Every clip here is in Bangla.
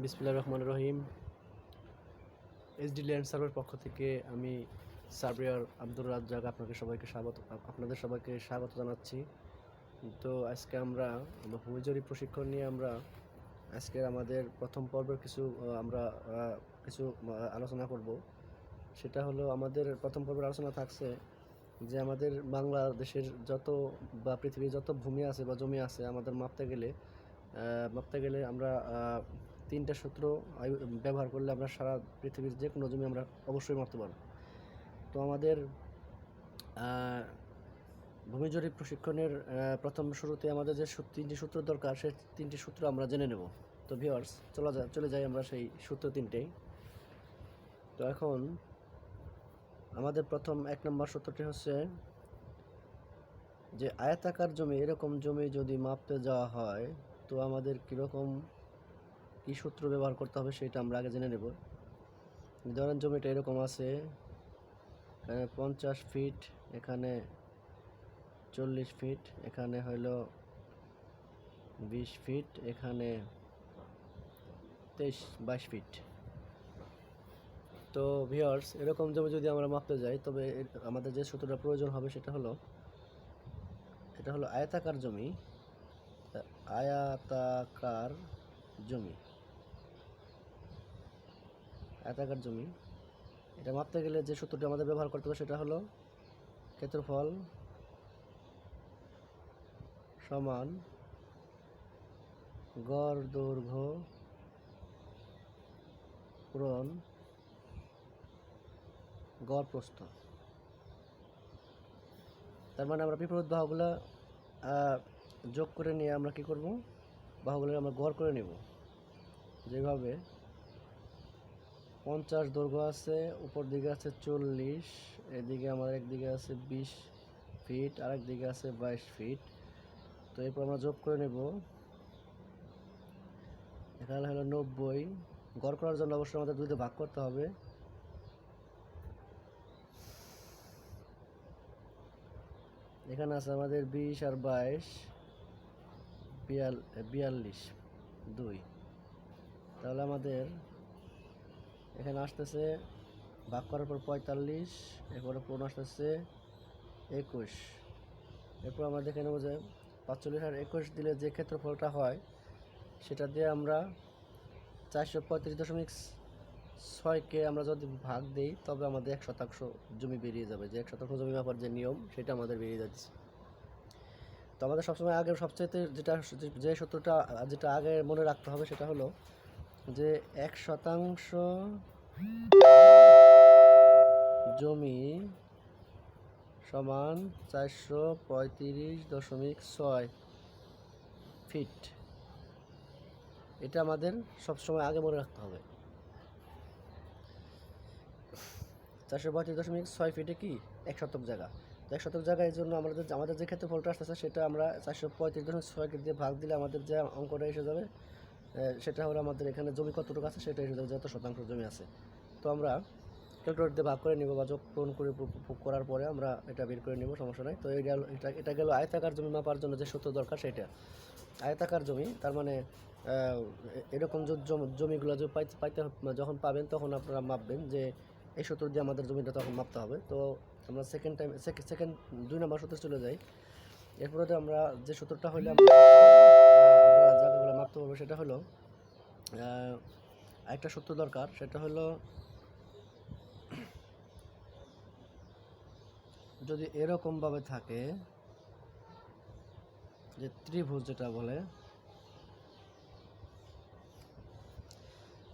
বিসমিল্লাহির রহমানির রহিম। এইচডি ল্যান্ড সার্ভের পক্ষ থেকে আমি সার্ভেয়ার আব্দুর রাজ্জাক আপনাদের সবাইকে স্বাগত জানাচ্ছি। তো আজকে আমরা ভূমি জরিপ প্রশিক্ষণ নিয়ে আজকের আমাদের প্রথম পর্বের কিছু আলোচনা করব। সেটা হলো, আমাদের প্রথম পর্বের আলোচনা থাকছে যে আমাদের বাংলাদেশের যত বা পৃথিবীর যত ভূমি আছে বা জমি আছে, আমাদের মাপতে গেলে আমরা তিনটা সূত্র ব্যবহার করলে আমরা সারা পৃথিবীর যে কোনো জমি আমরা অবশ্যই মাপতে পারব। তো আমাদের ভূমি জরিপ প্রশিক্ষণের প্রথম শুরুতে আমাদের যে তিনটি সূত্র দরকার, সেই তিনটি সূত্র আমরা জেনে নেব। তো ভিউয়ার্স, চলে যাই আমরা সেই সূত্র তিনটেই। তো এখন আমাদের প্রথম 1 নম্বর সূত্রটি হচ্ছে যে আয়তাকার জমি, এরকম জমি যদি মাপতে যাওয়া হয় তো আমাদের কী সূত্র ব্যবহার করতে হবে সেটা আমরা আগে জেনে নেব। ধরেন জমিটা এরকম আছে, এখানে 50 ফিট, এখানে 40 ফিট, এখানে হলো 20 ফিট, এখানে 22 ফিট। তো ভিউয়ার্স, এরকম জমি যদি আমরা মাপতে যাই তবে আমাদের যে সূত্রটা প্রয়োজন হবে সেটা হলো আয়তাকার জমি। আয়তাকার জমি এটা মাপতে গেলে যে সূত্রটি আমাদের ব্যবহার করতে হবে সেটা হলো ক্ষেত্রফল সমান গড় দৈর্ঘ্য পূরণ গড় প্রস্থ। তার মানে আমরা বিপরীত বাহুগুলা যোগ করে নিয়ে আমরা কি করব, বাহুগুলো আমরা গড় করে নেব। যেভাবে 50 দৈর্ঘ্য আছে, উপর দিকে আছে 40, এদিকে আমার একদিকে আছে 20 ফিট, আরেক দিকে আছে 22 ফিট। তো এরপর আমরা যোগ করে নেব, এখানে হলো 90। গড় করার জন্য অবশ্যই আমাদের 2 দিয়ে ভাগ করতে হবে। এখানে আছে আমাদের 20 আর 22, 42, 2। তাহলে আমাদের এখানে আসতেছে ভাগ করার পর 45, এরপরে পূর্ণ আসতেছে 21। এরপর আমরা দেখে নেব যে 45 আর 21 দিলে যে ক্ষেত্রফলটা হয় সেটা দিয়ে আমরা 435.6কে আমরা যদি ভাগ দিই তবে আমাদের 1% জমি বেরিয়ে যাবে। যে 1% জমি মাপার যে নিয়ম সেটা আমাদের বেরিয়ে যাচ্ছে। তো আমাদের সবসময় সবচেয়ে যে সূত্রটা যেটা আগে মনে রাখতে হবে সেটা হলো যে 1% জমি সমান 435.6 ফিট। এটা আমাদের সবসময় আগে মনে রাখতে হবে। 435.6 ফিটে কি 1 শতক জায়গা। তো 1 শতক জায়গায় জন্য আমাদের যে ক্ষেত্রফলটা আসতেছে সেটা আমরা 435.6কে দিয়ে ভাগ দিলে আমাদের যে অঙ্কটা এসে যাবে সেটা হলো আমাদের এখানে জমি কতটুকু আছে সেটা এসে যাবে, যত শতাংশ জমি আছে। তো আমরা ক্যালকুলেটর দিয়ে ভাগ করে নিব বা যোগ পূরণ করার পরে আমরা এটা বের করে নিব, সমস্যা নাই। তো এটা গেল আয়তাকার জমি মাপার জন্য যে সূত্র দরকার সেটা। আয়তাকার জমি তার মানে এরকম জমিগুলো যখন পাবেন তখন আপনারা মাপবেন যে এই সূত্র দিয়ে আমাদের জমিটা তখন মাপতে হবে। তো আমরা সেকেন্ড 2 নম্বর সূত্রে চলে যাই। এরপরে আমরা যে সূত্রটা হলে আমরা জায়গাগুলো মাপতে পারবো সেটা হলো আরেকটা সূত্র দরকার, সেটা হলো যদি এরকমভাবে থাকে যে ত্রিভুজ যেটা বলে,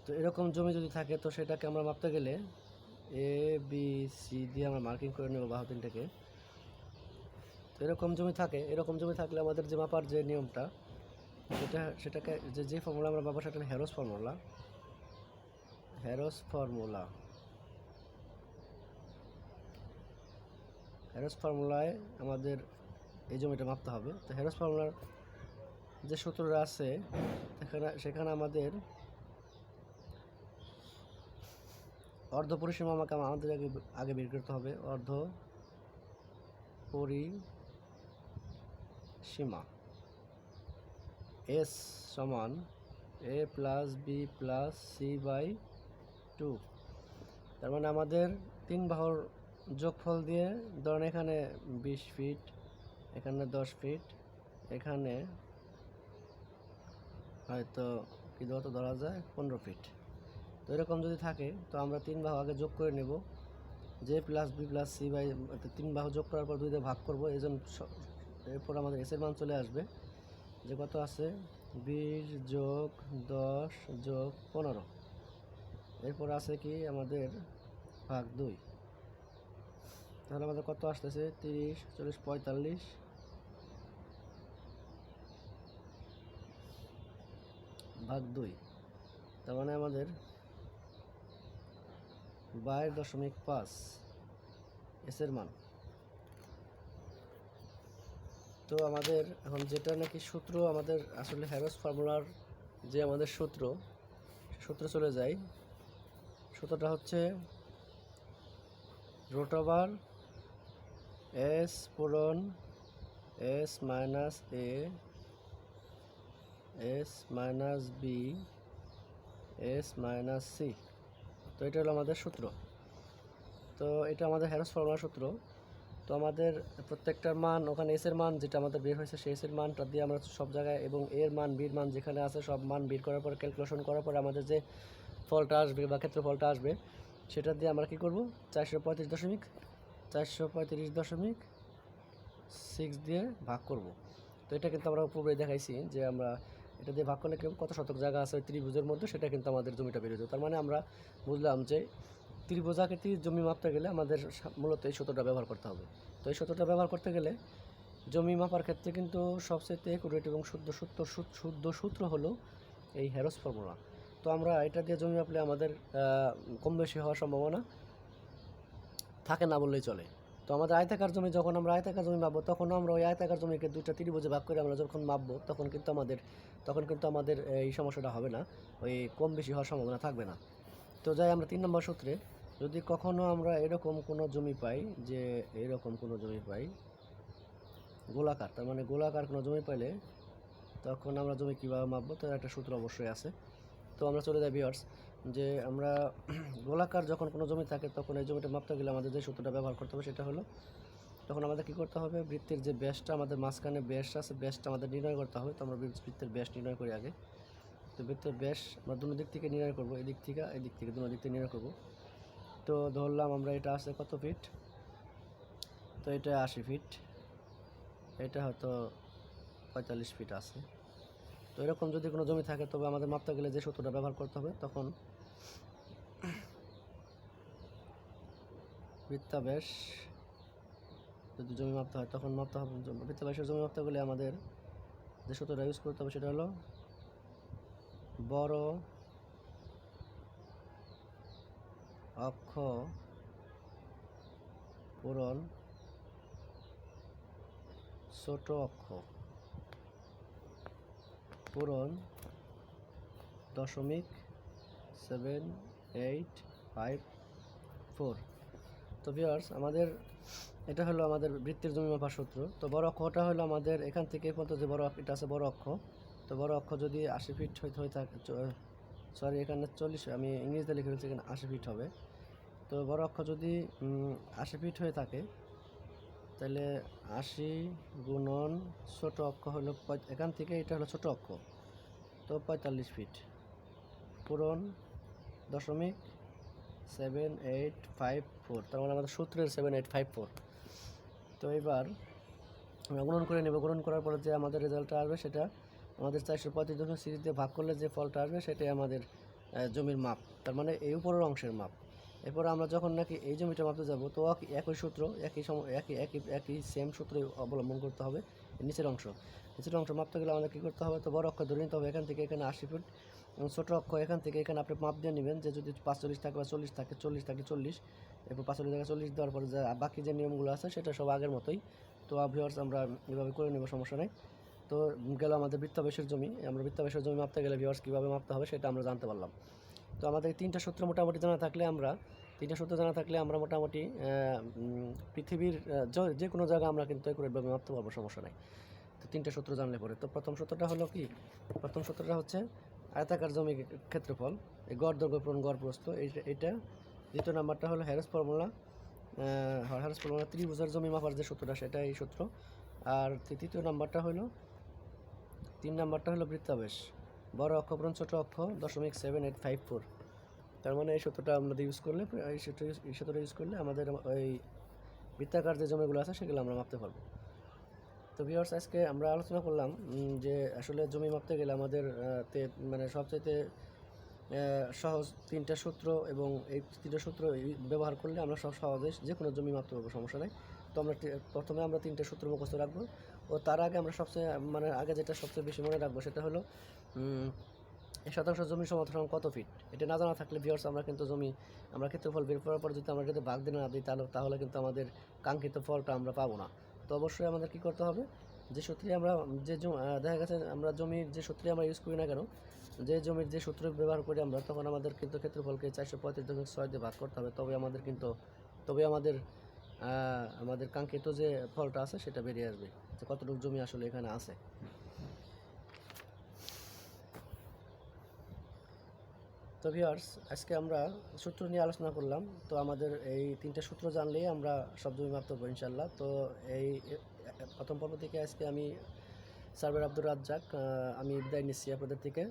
তো এরকম জমি যদি থাকে তো সেটাকে আমরা মাপতে গেলে ABC দিয়ে আমরা মার্কিং করে নেব বাহু তিনটাকে। তো এরকম জমি থাকলে আমাদের যে মাপার যে নিয়মটা সেটাকে যে ফর্মুলা আমরা মাপা সেটা হেরস ফর্মুলায় আমাদের এই জমিটা মাপতে হবে। তো হেরস ফর্মুলার যে সূত্রটা আছে সেখানে আমাদের অর্ধ পরিসীমা আমাদের আগে বের করতে হবে। অর্ধ পরিসীমা S সমান A plus B plus C by 2। তার মানে আমাদের 3 বাহুর যোগফল দিয়ে ধরেন এখানে 20 ফিট, এখানে 10 ফিট, এখানে হয়তো কি ধরা যায় 15 ফিট। তো এরকম যদি থাকে তো আমরা 3 বাহু আগে যোগ করে নেব, যে plus B plus C by 3 বাহু যোগ করার পর 2 দিয়ে ভাগ করবো, এই জন্য এরপর আমাদের এসের মান চলে আসবে যে কত আছে 20 যোগ 10 যোগ 15। এরপর আছে কি আমাদের ভাগ 2, তাহলে আমাদের কত আসতেছে 30 40 45 ভাগ 2। তার মানে আমাদের 22.5 এসের মান। তো আমাদের এখন যেটা নাকি সূত্র আমাদের আসলে হ্যারোস ফর্মুলার যে আমাদের সূত্র চলে যায়, সূত্রটা হচ্ছে রুট ওভার এস পূরণ S minus A S minus B S minus C. তো এটা হলো আমাদের সূত্র। তো এটা আমাদের হ্যারোস ফর্মুলার সূত্র। তো আমাদের প্রত্যেকটার মান ওখানে এস এর মান যেটা আমাদের বের হয়েছে সেই এস এর মানটা দিয়ে আমরা সব জায়গায় এবং এর মান বির মান যেখানে আছে সব মান বের করার পর ক্যালকুলেশন করার পর আমাদের যে ফলটা আসবে বা ক্ষেত্রফলটা আসবে সেটা দিয়ে আমরা কি করব 435.6 দিয়ে ভাগ করব। তো এটা কিন্তু আমরা পূর্বে দেখাইছি যে আমরা এটা দিয়ে ভাগ করলে কত শতক জায়গা আছে ওই ত্রিভুজের মধ্যে, সেটা কিন্তু আমাদের জমিটা বের হয়ে। তার মানে আমরা বুঝলাম যে ত্রিভুজ আকৃতির জমি মাপতে গেলে আমাদের মূলত এই সূত্রটা ব্যবহার করতে হবে। তো এই সূত্রটা ব্যবহার করতে গেলে জমি মাপার ক্ষেত্রে কিন্তু সবচেয়ে একুরেট এবং শুদ্ধ সূত্র হলো এই হ্যারোস ফর্মুলা। তো আমরা এটা দিয়ে জমি মাপলে আমাদের কম বেশি হওয়ার সম্ভাবনা থাকে না বললেই চলে। তো আমাদের আয়তাকার জমি যখন আমরা আয়তাকার জমি মাপবো তখন আমরা ওই আয়তাকার জমিকে 2টা ত্রিভুজে ভাগ করে আমরা যখন মাপবো তখন কিন্তু আমাদের এই সমস্যাটা হবে না, ওই কম বেশি হওয়ার সম্ভাবনা থাকবে না। তো যাই আমরা 3 নম্বর সূত্রে যদি কখনো আমরা এরকম কোনো জমি পাই যে গোলাকার, তার মানে গোলাকার কোনো জমি পাইলে তখন আমরা জমি কীভাবে মাপবো তার একটা সূত্র অবশ্যই আছে। তো আমরা চলে যাই ভিউয়ার্স যে আমরা গোলাকার যখন কোনো জমি থাকে তখন এই জমিটা মাপতে গেলে আমাদের যে সূত্রটা ব্যবহার করতে হবে সেটা হলো, তখন আমাদের কী করতে হবে বৃত্তের যে ব্যাসটা আমাদের মাঝখানে ব্যাস আছে ব্যাসটা আমাদের নির্ণয় করতে হবে। তো আমরা বৃত্তের ব্যাস নির্ণয় করি আগে। তো বৃত্তের ব্যাস আমরা দুটো দিক থেকে নির্ণয় করবো, এদিক থেকে দুটো দিক থেকে নির্ণয় করবো। তো ধরলাম আমরা এটা আছে কত ফিট, তো এটা 80 ফিট, এটা হয়তো 45 ফিট আছে। তো এরকম যদি কোনো জমি থাকে তবে আমাদের মাপতে গেলে যে সূত্রটা ব্যবহার করতে হবে, তখন বৃত্তাব্যাস যদি জমি মাপতে হয় তখন মাপতে হবে। বৃত্তাব্যাসের জমি মাপতে গেলে আমাদের যে সূত্রটা ইউজ করতে হবে সেটা হলো বড় অক্ষ পূরণ ছোট অক্ষ পূরণ 0.7854। তো ভিউয়ার্স আমাদের এটা হলো আমাদের বৃত্তের জমি মাপার সূত্র। তো বড় অক্ষটা হলো আমাদের এখান থেকে পর্যন্ত যে এটা আছে বড় অক্ষ। তো বড় অক্ষ যদি 80 ফিট হয়ে থাকে, সরি এখানে 40, আমি ইংরেজিতে লিখে ফেলছি, এখানে 80 ফিট হবে। তো বড় অক্ষ যদি 80 ফিট হয়ে থাকে তাহলে 80 গুণন ছোট অক্ষ হলো এখান থেকে এটা হলো ছোট অক্ষ, তো 45 ফিট পূরণ 0.7854। তার মানে আমাদের সূত্রের 7854। তো এবার আমরা গুণন করে নেব। গুণন করার পরে যে আমাদের রেজাল্টটা আসবে সেটা আমাদের 435.6 দিয়ে ভাগ করলে যে ফলটা আসবে সেটাই আমাদের জমির মাপ, তার মানে এই উপরের অংশের মাপ। এরপর আমরা যখন নাকি এই জমিটা মাপতে যাব তো একই সূত্র একই সেম সূত্র অবলম্বন করতে হবে। নিচের অংশ মাপতে গেলে আমাদের কী করতে হবে, তো বড় অক্ষ ধরে নিতে হবে এখান থেকে এখানে 80 ফুট, এবং ছোটো অক্ষ এখান থেকে এখানে আপনি মাপ দিয়ে নেবেন যে যদি 45 থাকে বা 40 থাকে 40, এরপর 45 থেকে 40 দেওয়ার পরে যে বাকি যে নিয়মগুলো আছে সেটা সব আগের মতোই। তো ভিউয়ার্স আমরা এভাবে করে নেব, সমস্যা নেই। তো গেল আমাদের বৃত্তাব্যাসের জমি, আমরা বৃত্তাব্যাসের জমি মাপতে গেলে ভিউয়ার্স কীভাবে মাপতে হবে সেটা আমরা জানতে পারলাম। তো আমাদের 3টা সূত্র মোটামুটি জানা থাকলে আমরা মোটামুটি পৃথিবীর যে কোনো জায়গা আমরা কিন্তু একুরেটভাবে মাপতে পারবো, সমস্যা নাই। তো 3টা সূত্র জানলে পরে তো প্রথম সূত্রটা হলো কি, প্রথম সূত্রটা হচ্ছে আয়তাকার জমি ক্ষেত্রফল, এই গড় দৈর্ঘ্য পূরণ গড় প্রস্থ, এইটা। দ্বিতীয় নাম্বারটা হলো হ্যারেস ফর্মুলা, ত্রিভুজের জমি মাপার যে সূত্রটা সেটা এই সূত্র। আর তৃতীয় নাম্বারটা হলো 3 নাম্বারটা হলো বৃত্তাবেশ, বড় অক্ষ পূরণ ছোট অক্ষ 0.7854। তার মানে এই সূত্রটা আমরা ইউজ করলে, এই সূত্রটা ইউজ করলে আমাদের ওই বৃত্তাকার যে জমিগুলো আছে সেগুলো আমরা মাপতে পারবো। তো ভিউয়ার্স, আজকে আমরা আলোচনা করলাম যে আসলে জমি মাপতে গেলে আমাদের মানে সবচাইতে সহজ 3টা সূত্র, এবং এই 3টা সূত্র ব্যবহার করলে আমরা সহজে যে কোনো জমি মাপতে পারবো, সমস্যা নেই। তো আমরা প্রথমে আমরা 3টা সূত্র মুখস্থ রাখবো, ও তার আগে আমরা আগে যেটা সবচেয়ে বেশি মনে রাখবো সেটা হলো 1 শতাংশ জমির সমতল কত ফিট। এটা না জানা থাকলে ভিউয়ার্স আমরা ক্ষেত্রফল বের করার পর যদি আমরা যদি ভাগ দিয়ে না দিই তাহলে কিন্তু আমাদের কাঙ্ক্ষিত ফলটা আমরা পাবো না। তো অবশ্যই আমাদের কী করতে হবে, যে সূত্রে আমরা দেখা গেছে আমরা জমির যে সূত্রে আমরা ইউজ করি না কেন, যে জমির যে সূত্র ব্যবহার করি আমরা, তখন আমাদের কিন্তু ক্ষেত্রফলকে 435.6 দিয়ে ভাগ করতে হবে, তবে আমাদের কাঙ্ক্ষিত যে ফলটা আছে সেটা বেরিয়ে আসবে, যে কতটুকু জমি আসলে এখানে আছে। তো ভিউয়ার্স, আজকে আমরা সূত্র নিয়ে আলোচনা করলাম। তো আমাদের এই 3টা সূত্র জানলেই আমরা সব জমি মাপতে পারবো ইনশাল্লাহ। তো এই প্রথম পর্ব থেকে আজকে আমি সার্ভেয়ার আব্দুর রাজ্জাক, আমি বিদায় নিচ্ছি আপনাদের থেকে।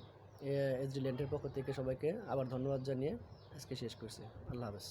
এসডি ল্যান্ডের পক্ষ থেকে সবাইকে আবার ধন্যবাদ জানিয়ে আজকে শেষ করছি। আল্লাহ হাফেজ।